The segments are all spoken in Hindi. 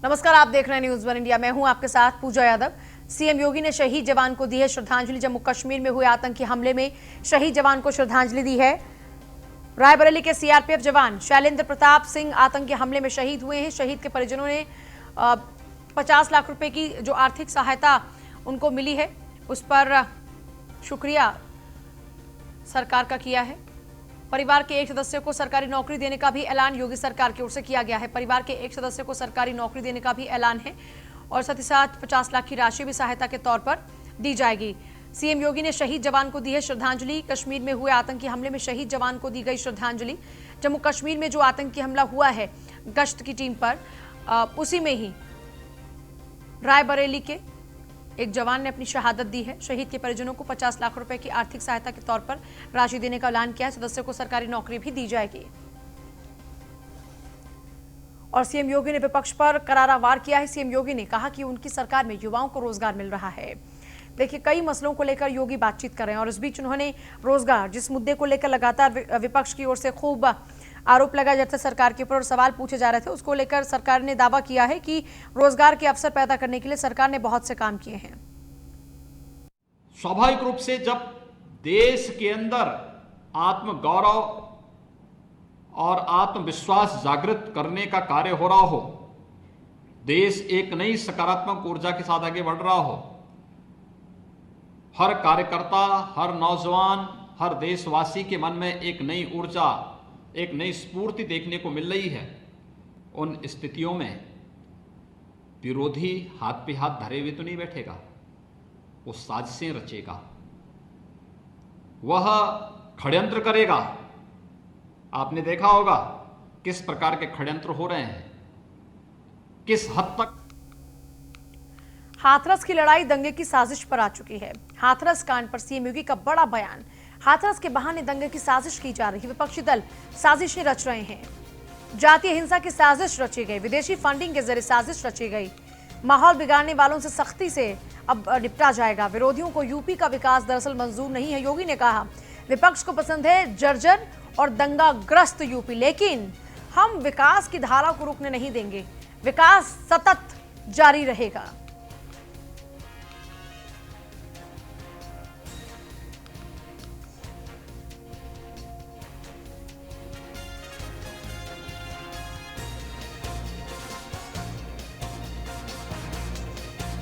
नमस्कार, आप देख रहे हैं न्यूज़ वन इंडिया। मैं हूं आपके साथ पूजा यादव। सीएम योगी ने शहीद जवान को दी है श्रद्धांजलि। जम्मू कश्मीर में हुए आतंकी हमले में शहीद जवान को श्रद्धांजलि दी है। रायबरेली के सीआरपीएफ जवान शैलेंद्र प्रताप सिंह आतंकी हमले में शहीद हुए हैं। शहीद के परिजनों ने 50 लाख रुपए की जो आर्थिक सहायता उनको मिली है उस पर शुक्रिया सरकार का किया है। परिवार के एक सदस्य को सरकारी नौकरी देने का भी ऐलान योगी सरकार की ओर से किया गया है। परिवार के एक सदस्य को सरकारी नौकरी देने का भी ऐलान है और साथ ही साथ 50 लाख की राशि भी सहायता के तौर पर दी जाएगी। सीएम योगी ने शहीद जवान को दी है श्रद्धांजलि। कश्मीर में हुए आतंकी हमले में शहीद जवान को दी गई श्रद्धांजलि। जम्मू कश्मीर में जो आतंकी हमला हुआ है गश्त की टीम पर, उसी में ही रायबरेली के एक जवान ने अपनी शहादत दी है। शहीद के परिजनों को 50 लाख रुपए की आर्थिक सहायता के तौर पर राशि देने का ऐलान किया है। सदस्य को सरकारी नौकरी भी दी जाएगी। और सीएम योगी ने विपक्ष पर करारा वार किया है। सीएम योगी ने कहा कि उनकी सरकार में युवाओं को रोजगार मिल रहा है। देखिए, कई मसलों को लेकर योगी बातचीत कर रहे हैं और इस बीच उन्होंने रोजगार, जिस मुद्दे को लेकर लगातार विपक्ष की ओर से खूब आरोप लगाए जाते सरकार के ऊपर और सवाल पूछे जा रहे थे, उसको लेकर सरकार ने दावा किया है कि रोजगार के अवसर पैदा करने के लिए सरकार ने बहुत से काम किए हैं। स्वाभाविक रूप से जब देश के अंदर आत्मगौरव और आत्मविश्वास जागृत करने का कार्य हो रहा हो, देश एक नई सकारात्मक ऊर्जा के साथ आगे बढ़ रहा हो, हर कार्यकर्ता, हर नौजवान, हर देशवासी के मन में एक नई ऊर्जा, एक नई स्फूर्ति देखने को मिल रही है, उन स्थितियों में विरोधी हाथ पे हाथ धरे हुए तो नहीं बैठेगा, वो साजिशें रचेगा, वह षड्यंत्र करेगा। आपने देखा होगा किस प्रकार के षड्यंत्र हो रहे हैं, किस हद तक। हाथरस की लड़ाई दंगे की साजिश पर आ चुकी है। हाथरस कांड पर सीएम योगी का बड़ा बयान। हाथरस के बहाने दंगे की साजिश की जा रही है। विपक्षी दल साजिशें रच रहे हैं। जातीय हिंसा की साजिश रची गई, विदेशी फंडिंग के जरिए साजिश रची गई। माहौल बिगाड़ने वालों से सख्ती से अब निपटा जाएगा। विरोधियों को यूपी का विकास दरअसल मंजूर नहीं है। योगी ने कहा, विपक्ष को पसंद है जर्जर और दंगाग्रस्त यूपी, लेकिन हम विकास की धारा को रुकने नहीं देंगे। विकास सतत जारी रहेगा।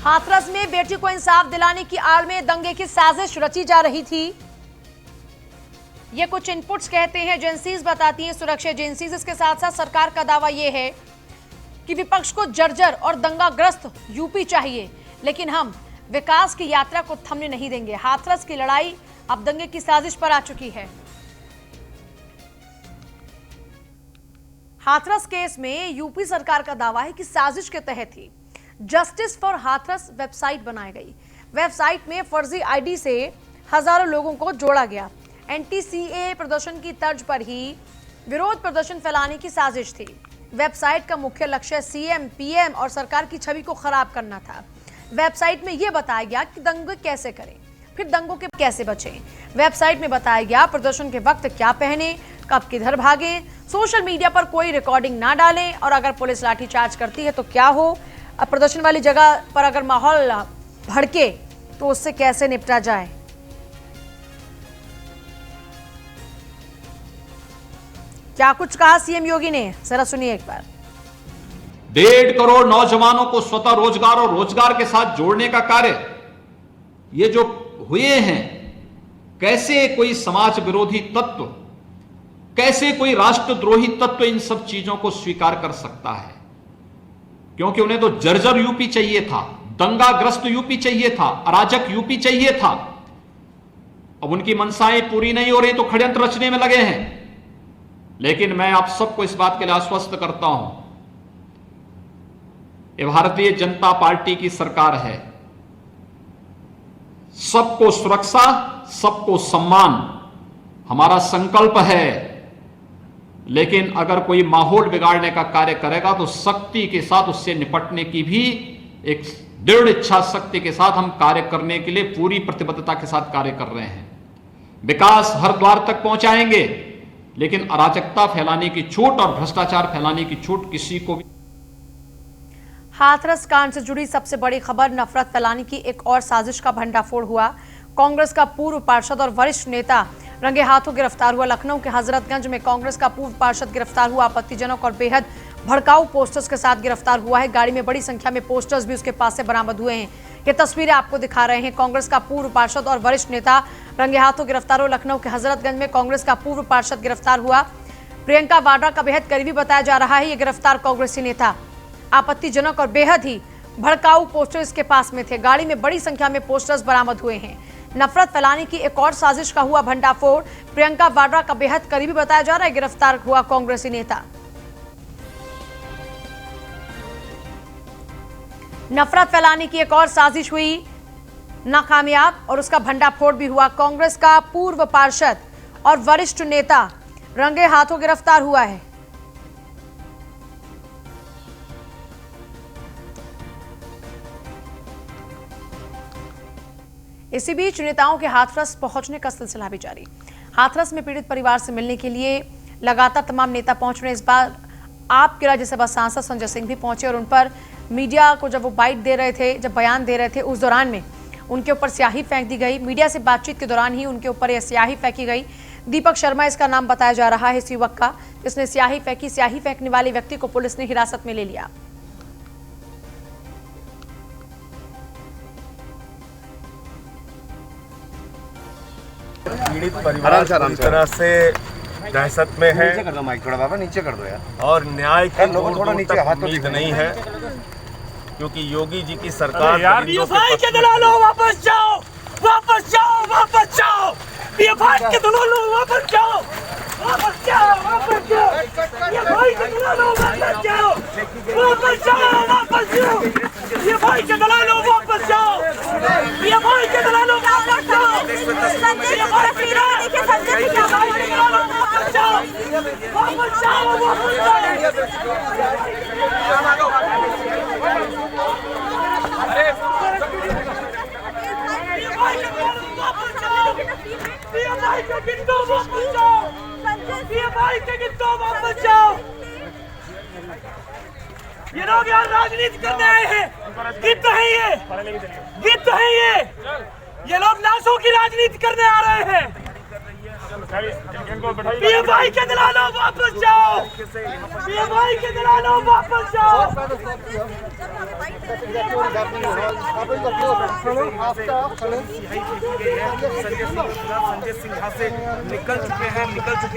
हाथरस में बेटी को इंसाफ दिलाने की आड़ में दंगे की साजिश रची जा रही थी। ये कुछ इनपुट्स कहते हैं, एजेंसीज बताती हैं, सुरक्षा एजेंसीज। इसके साथ साथ सरकार का दावा यह है कि विपक्ष को जर्जर और दंगाग्रस्त यूपी चाहिए, लेकिन हम विकास की यात्रा को थमने नहीं देंगे। हाथरस की लड़ाई अब दंगे की साजिश पर आ चुकी है। हाथरस केस में यूपी सरकार का दावा है कि साजिश के तहत ही जस्टिस फॉर हाथरस वेबसाइट बनाई गई। वेबसाइट में फर्जी आईडी से हजारों लोगों को जोड़ा गया। एंटी-सीए प्रदर्शन की तर्ज पर ही विरोध प्रदर्शन फैलाने की साजिश थी। वेबसाइट का मुख्य लक्ष्य सीएम, पीएम और सरकार की छवि को खराब करना था। वेबसाइट में यह बताया गया कि दंगे कैसे करें, फिर दंगों के कैसे बचें। वेबसाइट में बताया गया प्रदर्शन के वक्त क्या पहने, कब किधर भागे, सोशल मीडिया पर कोई रिकॉर्डिंग ना डालें और अगर पुलिस लाठीचार्ज करती है तो क्या हो, प्रदर्शन वाली जगह पर अगर माहौल भड़के तो उससे कैसे निपटा जाए। क्या कुछ कहा सीएम योगी ने, जरा सुनिए एक बार। 1.5 करोड़ नौजवानों को स्वतः रोजगार और रोजगार के साथ जोड़ने का कार्य ये जो हुए हैं, कैसे कोई समाज विरोधी तत्व, कैसे कोई राष्ट्रद्रोही तत्व इन सब चीजों को स्वीकार कर सकता है? क्योंकि उन्हें तो जर्जर यूपी चाहिए था, दंगाग्रस्त यूपी चाहिए था, अराजक यूपी चाहिए था। अब उनकी मनसाएं पूरी नहीं हो रही तो षड्यंत्र रचने में लगे हैं। लेकिन मैं आप सबको इस बात के लिए आश्वस्त करता हूं, ये भारतीय जनता पार्टी की सरकार है। सबको सुरक्षा, सबको सम्मान हमारा संकल्प है। लेकिन अगर कोई माहौल बिगाड़ने का कार्य करेगा तो सख्ती के साथ उससे निपटने की भी एक दृढ़ इच्छा शक्ति के साथ हम कार्य करने के लिए पूरी प्रतिबद्धता के साथ कार्य कर रहे हैं। विकास हर द्वार तक पहुंचाएंगे, लेकिन अराजकता फैलाने की छूट और भ्रष्टाचार फैलाने की छूट किसी को भी। हाथरस कांड से जुड़ी सबसे बड़ी खबर, नफरत फैलाने की एक और साजिश का भंडाफोड़ हुआ। कांग्रेस का पूर्व पार्षद और वरिष्ठ नेता रंगे हाथों गिरफ्तार हुआ। लखनऊ के हजरतगंज में कांग्रेस का पूर्व पार्षद गिरफ्तार हुआ। आपत्तिजनक और बेहद भड़काऊ पोस्टर्स के साथ गिरफ्तार हुआ है। गाड़ी में बड़ी संख्या में पोस्टर्स भी उसके पास से बरामद हुए हैं। ये तस्वीरें आपको दिखा रहे हैं। कांग्रेस का पूर्व पार्षद और वरिष्ठ नेता रंगे हाथों गिरफ्तार हुआ। लखनऊ के हजरतगंज में कांग्रेस का पूर्व पार्षद गिरफ्तार हुआ। प्रियंका वाड्रा का बेहद करीबी बताया जा रहा है ये गिरफ्तार कांग्रेसी नेता। आपत्तिजनक और बेहद ही भड़काऊ पोस्टर इसके पास में थे। गाड़ी में बड़ी संख्या में पोस्टर्स बरामद हुए हैं। नफरत फैलाने की एक और साजिश का हुआ भंडाफोड़। प्रियंका वाड्रा का बेहद करीबी बताया जा रहा है गिरफ्तार हुआ कांग्रेसी नेता। नफरत फैलाने की एक और साजिश हुई नाकामयाब और उसका भंडाफोड़ भी हुआ। कांग्रेस का पूर्व पार्षद और वरिष्ठ नेता रंगे हाथों गिरफ्तार हुआ है। इसी बीच नेताओं के हाथरस पहुंचने का सिलसिला भी जारी। हाथरस में पीड़ित परिवार से मिलने के लिए लगातार तमाम नेता पहुंच रहे हैं। इस बार आपके राज्यसभा सांसद संजय सिंह भी पहुंचे और उन पर मीडिया को जब वो बाइट दे रहे थे, जब बयान दे रहे थे, उस दौरान में उनके ऊपर स्याही फेंक दी गई। मीडिया से बातचीत के दौरान ही उनके ऊपर यह स्याही फेंकी गई। दीपक शर्मा इसका नाम बताया जा रहा है इस युवक का, जिसने स्याही फेंकी। स्याही फेंकने वाले व्यक्ति को पुलिस ने हिरासत में ले लिया। पीड़ित परिवार पूरी तरह से दहशत में है। नीचे कर दो यार। और न्याय की थोड़ा नीचे हाथ तो उम्मीद नहीं है, क्योंकि योगी जी की सरकार बीएफआई के दलालों वापस जाओ, वापस जाओ, वापस जाओ। बीएफआई के दलालों वापस जाओ, वापस जाओ, वापस जाओ। बीएफआई के दलालों वापस जाओ, वापस जाओ, वापस जाओ। बीएफआई के दलालों वापस जाओ, बीएफआई के दलालों वापस जाओ। ये लोग यहाँ राजनीति करने आए हैं। गीत है ये लोग लाशों की राजनीति करने आ रहे हैं। बीएफआई के दलालों वापस जाओ, बीएफआई के दलालों वापस जाओ। संजय सिंह यहाँ से निकल चुके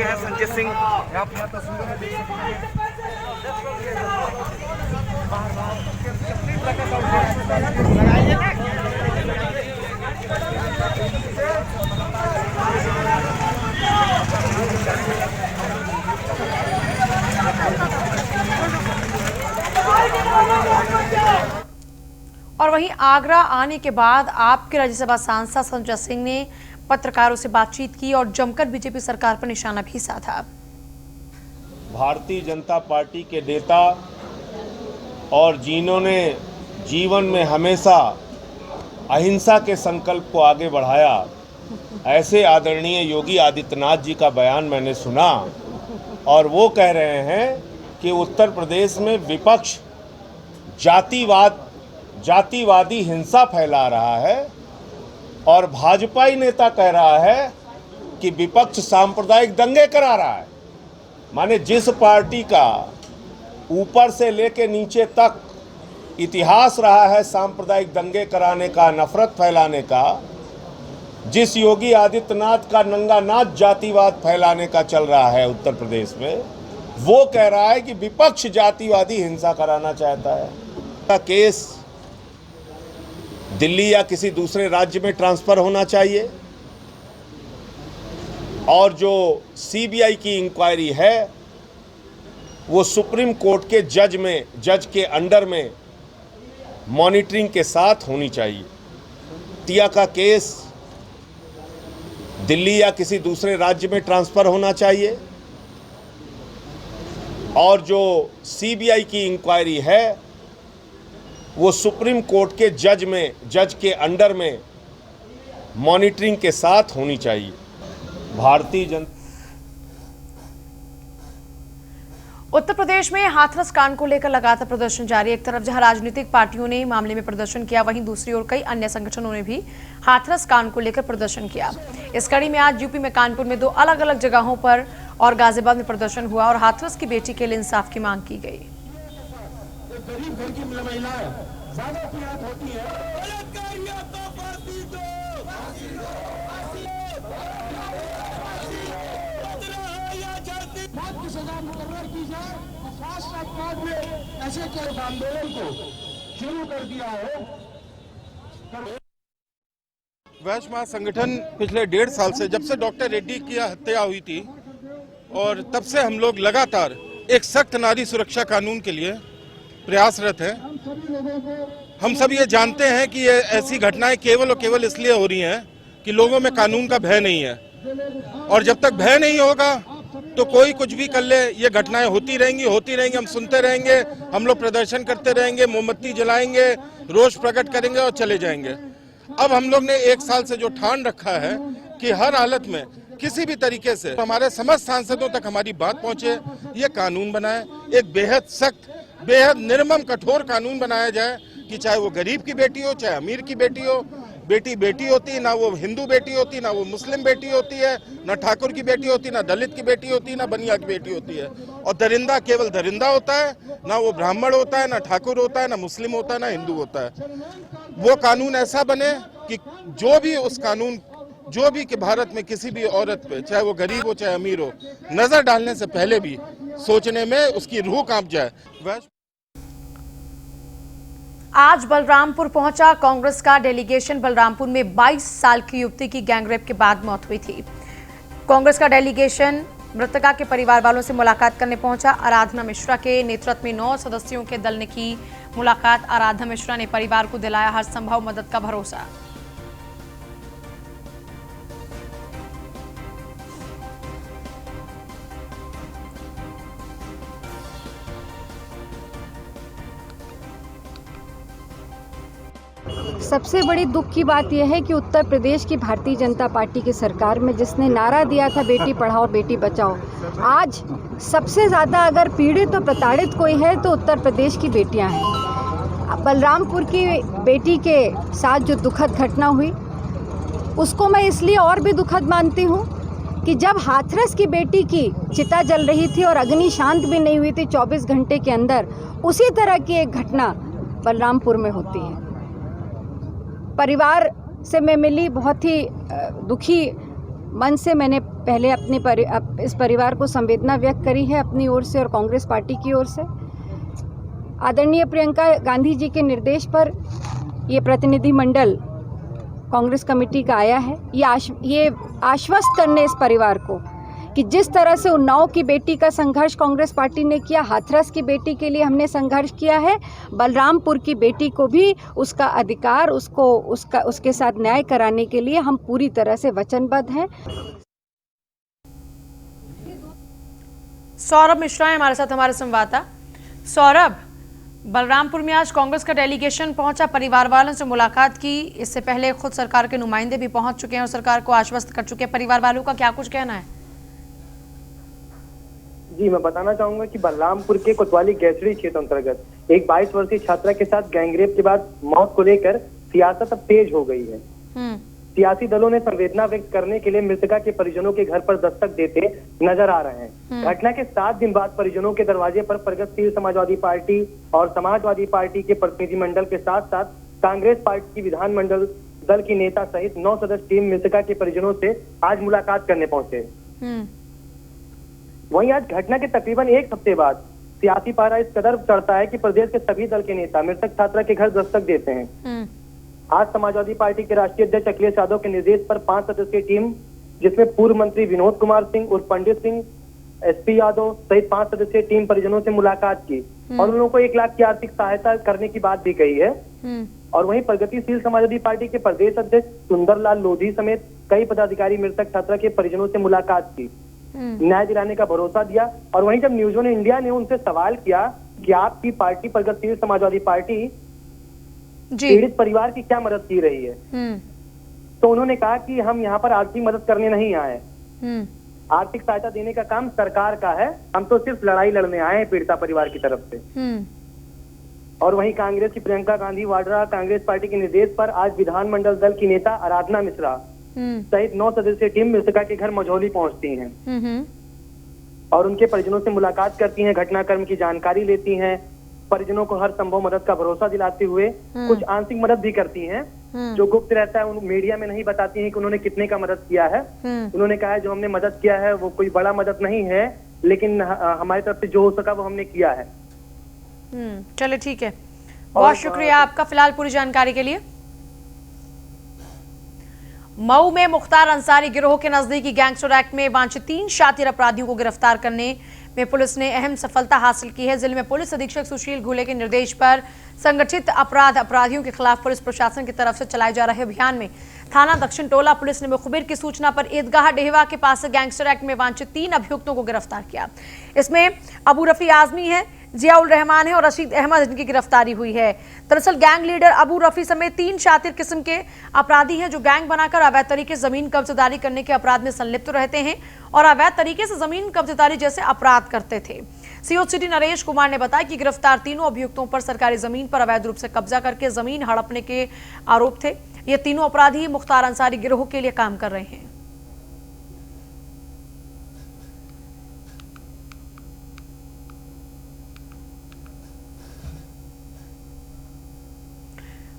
हैं संजय सिंह। आप यहाँ तस्वीरों में देख सकते और वहीं आगरा आने के बाद आपके राज्यसभा सांसद संजय सिंह ने पत्रकारों से बातचीत की और जमकर बीजेपी सरकार पर निशाना भी साधा। भारतीय जनता पार्टी के नेता और जिन्होंने जीवन में हमेशा अहिंसा के संकल्प को आगे बढ़ाया, ऐसे आदरणीय योगी आदित्यनाथ जी का बयान मैंने सुना और वो कह रहे हैं कि उत्तर प्रदेश में विपक्ष जातिवादी हिंसा फैला रहा है और भाजपाई नेता कह रहा है कि विपक्ष सांप्रदायिक दंगे करा रहा है। माने जिस पार्टी का ऊपर से लेके नीचे तक इतिहास रहा है सांप्रदायिक दंगे कराने का, नफरत फैलाने का, जिस योगी आदित्यनाथ का नंगा नाच जातिवाद फैलाने का चल रहा है उत्तर प्रदेश में, वो कह रहा है कि विपक्ष जातिवादी हिंसा कराना चाहता है। का केस दिल्ली या किसी दूसरे राज्य में ट्रांसफर होना चाहिए और जो सीबीआई की इंक्वायरी है वो सुप्रीम कोर्ट के जज के अंडर में मॉनिटरिंग के साथ होनी चाहिए। तिया का केस दिल्ली या किसी दूसरे राज्य में ट्रांसफर होना चाहिए और जो सीबीआई की इंक्वायरी है वो सुप्रीम कोर्ट के जज के अंडर में मॉनिटरिंग के साथ होनी चाहिए। भारतीय जनता उत्तर प्रदेश में हाथरस कांड को लेकर लगातार प्रदर्शन जारी। एक तरफ जहां राजनीतिक पार्टियों ने मामले में प्रदर्शन किया, वहीं दूसरी ओर कई अन्य संगठनों ने भी हाथरस कांड को लेकर प्रदर्शन किया। इस कड़ी में आज यूपी में कानपुर में 2 अलग अलग जगहों पर और गाजियाबाद में प्रदर्शन हुआ और हाथरस की बेटी के लिए इंसाफ की मांग की गई। की सजा मुकर्रर की जाए और फास्ट ट्रैक कोर्ट में ऐसे के आंदोलन को शुरू कर दिया हो। वैश्य महासंगठन पिछले 1.5 साल से, जब से डॉक्टर रेड्डी की हत्या हुई थी, और तब से हम लोग लगातार एक सख्त नारी सुरक्षा कानून के लिए प्रयासरत हैं। हम सब ये जानते हैं कि ये ऐसी घटनाएं केवल और केवल इसलिए हो रही हैं कि लोगों में कानून का भय नहीं है, और जब तक भय नहीं होगा तो कोई कुछ भी कर ले, ये घटनाएं होती रहेंगी। हम सुनते रहेंगे, हम लोग प्रदर्शन करते रहेंगे, मोमबत्ती जलाएंगे, रोष प्रकट करेंगे और चले जाएंगे। अब हम लोग ने 1 साल से जो ठान रखा है कि हर हालत में किसी भी तरीके से हमारे समस्त सांसदों तक हमारी बात पहुंचे, ये कानून बनाए, एक बेहद सख्त, बेहद निर्मम, कठोर कानून बनाया जाए कि चाहे वो गरीब की बेटी हो, चाहे अमीर की बेटी हो, बेटी बेटी होती है, ना वो हिंदू बेटी होती, ना वो मुस्लिम बेटी होती है, ना ठाकुर की बेटी होती, ना दलित की बेटी होती, ना बनिया की बेटी होती है। और दरिंदा केवल दरिंदा होता है, ना वो ब्राह्मण होता है, ना ठाकुर होता है, ना मुस्लिम होता है, ना हिंदू होता है। वो कानून ऐसा बने कि जो भी कि भारत में किसी भी औरत पे, चाहे वो गरीब हो चाहे अमीर हो, नजर डालने से पहले भी सोचने में उसकी रूह कांप जाए। आज बलरामपुर पहुंचा कांग्रेस का डेलीगेशन। बलरामपुर में 22 साल की युवती की गैंगरेप के बाद मौत हुई थी। कांग्रेस का डेलीगेशन मृतका के परिवार वालों से मुलाकात करने पहुंचा। आराधना मिश्रा के नेतृत्व में 9 सदस्यों के दल ने की मुलाकात। आराधना मिश्रा ने परिवार को दिलाया हर संभव मदद का भरोसा। सबसे बड़ी दुख की बात यह है कि उत्तर प्रदेश की भारतीय जनता पार्टी की सरकार में जिसने नारा दिया था बेटी पढ़ाओ बेटी बचाओ, आज सबसे ज़्यादा अगर पीड़ित और प्रताड़ित कोई है तो उत्तर प्रदेश की बेटियां हैं। बलरामपुर की बेटी के साथ जो दुखद घटना हुई उसको मैं इसलिए और भी दुखद मानती हूँ कि जब हाथरस की बेटी की चिता जल रही थी और अग्नि शांत भी नहीं हुई थी 24 घंटे के अंदर, उसी तरह की एक घटना बलरामपुर में होती है। परिवार से मैं मिली, बहुत ही दुखी मन से मैंने पहले इस परिवार को संवेदना व्यक्त करी है अपनी ओर से और कांग्रेस पार्टी की ओर से। आदरणीय प्रियंका गांधी जी के निर्देश पर ये प्रतिनिधि मंडल कांग्रेस कमेटी का आया है, ये आश्वस्त करने इस परिवार को कि जिस तरह से उन्नाव की बेटी का संघर्ष कांग्रेस पार्टी ने किया, हाथरस की बेटी के लिए हमने संघर्ष किया है, बलरामपुर की बेटी को भी उसका अधिकार, उसके साथ न्याय कराने के लिए हम पूरी तरह से वचनबद्ध हैं। सौरभ मिश्रा है हमारे साथ, हमारे संवाददाता। सौरभ, बलरामपुर में आज कांग्रेस का डेलीगेशन पहुंचा, परिवार वालों से मुलाकात की। इससे पहले खुद सरकार के नुमाइंदे भी पहुंच चुके हैं और सरकार को आश्वस्त कर चुके हैं। परिवार वालों का क्या कुछ कहना है? जी, मैं बताना चाहूंगा कि बलरामपुर के कोतवाली गैसड़ी क्षेत्र अंतर्गत एक 22 वर्षीय छात्रा के साथ गैंगरेप के बाद मौत को लेकर सियासत अब तेज हो गई है। सियासी दलों ने संवेदना व्यक्त करने के लिए मृतका के परिजनों के घर पर दस्तक देते नजर आ रहे हैं। घटना के 7 दिन बाद परिजनों के दरवाजे पर प्रगतिशील समाजवादी पार्टी और समाजवादी पार्टी के प्रतिनिधिमंडल के साथ साथ कांग्रेस पार्टी की विधानमंडल दल की नेता सहित 9 सदस्य टीम मृतका के परिजनों से आज मुलाकात करने पहुंचे। वहीं आज घटना के तकरीबन 1 हफ्ते बाद सियासी पारा इस कदर चढ़ता है कि प्रदेश के सभी दल के नेता मृतक छात्रा के घर दस्तक देते हैं। आज समाजवादी पार्टी के राष्ट्रीय अध्यक्ष अखिलेश यादव के निर्देश पर 5 सदस्यीय टीम, जिसमें पूर्व मंत्री विनोद कुमार सिंह और पंडित सिंह, एसपी यादव सहित 5 सदस्यीय टीम परिजनों से मुलाकात की और उन लोगों को 1 लाख की आर्थिक सहायता करने की बात भी कही है। और वहीं प्रगतिशील समाजवादी पार्टी के प्रदेश अध्यक्ष सुंदरलाल लोधी समेत कई पदाधिकारी मृतक छात्रा के परिजनों से मुलाकात की, न्याय दिलाने का भरोसा दिया। और वहीं जब न्यूज़ ऑन इंडिया ने उनसे सवाल किया कि आपकी पार्टी प्रगतिशील समाजवादी पार्टी पीड़ित परिवार की क्या मदद की रही है, तो उन्होंने कहा कि हम यहाँ पर आर्थिक मदद करने नहीं आए, आर्थिक सहायता देने का काम सरकार का है, हम तो सिर्फ लड़ाई लड़ने आए हैं पीड़िता परिवार की तरफ से। और वहीं कांग्रेस की प्रियंका गांधी वाड्रा कांग्रेस पार्टी के निर्देश पर आज विधानमंडल दल की नेता आराधना मिश्रा सहित 9 सदस्यीय टीम मृतका के घर मझौली पहुंचती हैं और उनके परिजनों से मुलाकात करती हैं, घटनाक्रम की जानकारी लेती हैं, परिजनों को हर संभव मदद का भरोसा दिलाते हुए कुछ आंशिक मदद भी करती हैं, जो गुप्त रहता है, उन मीडिया में नहीं बताती हैं कि उन्होंने कितने का मदद किया है। उन्होंने कहा है जो हमने मदद किया है वो कोई बड़ा मदद नहीं है, लेकिन हमारी तरफ से जो हो सका वो हमने किया है। चलिए ठीक है, बहुत शुक्रिया आपका फिलहाल पूरी जानकारी के लिए। मऊ में मुख्तार अंसारी गिरोह के नजदीकी गैंगस्टर एक्ट में वांछित 3 शातिर अपराधियों को गिरफ्तार करने में पुलिस ने अहम सफलता हासिल की है। जिले में पुलिस अधीक्षक सुशील घुले के निर्देश पर संगठित अपराधियों के खिलाफ पुलिस प्रशासन की तरफ से चलाए जा रहे अभियान में थाना दक्षिण टोला पुलिस ने मुखबिर की सूचना पर ईदगाह डेहवा के पास से गैंगस्टर एक्ट में वांछित 3 अभियुक्तों को गिरफ्तार किया। इसमें अबू रफी आजमी है, जियाउल रहमान है और रशीद अहमद, इनकी गिरफ्तारी हुई है। दरअसल गैंग लीडर अबू रफी समेत 3 शातिर किस्म के अपराधी हैं जो गैंग बनाकर अवैध तरीके से जमीन कब्जेदारी करने के अपराध में संलिप्त रहते हैं और अवैध तरीके से जमीन कब्जेदारी जैसे अपराध करते थे। सीओ सिटी नरेश कुमार ने बताया कि गिरफ्तार तीनों अभियुक्तों पर सरकारी जमीन पर अवैध रूप से कब्जा करके जमीन हड़पने के आरोप थे। ये तीनों अपराधी मुख्तार अंसारी गिरोह के लिए काम कर रहे हैं।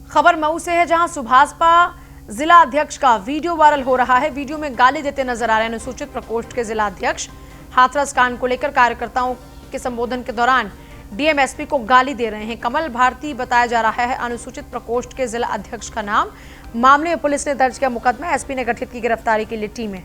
खबर मऊ से है, जहां सुभाषपा जिला अध्यक्ष का वीडियो वायरल हो रहा है। वीडियो में गाली देते नजर आ रहे हैं अनुसूचित प्रकोष्ठ के जिला अध्यक्ष। हाथरस कांड को लेकर कार्यकर्ताओं के संबोधन के दौरान डीएम एसपी को गाली दे रहे हैं। कमल भारती बताया जा रहा है अनुसूचित प्रकोष्ठ के जिला अध्यक्ष का नाम। मामले में पुलिस ने दर्ज किया मुकदमा, एसपी ने गठित की गिरफ्तारी के लिए टीमें।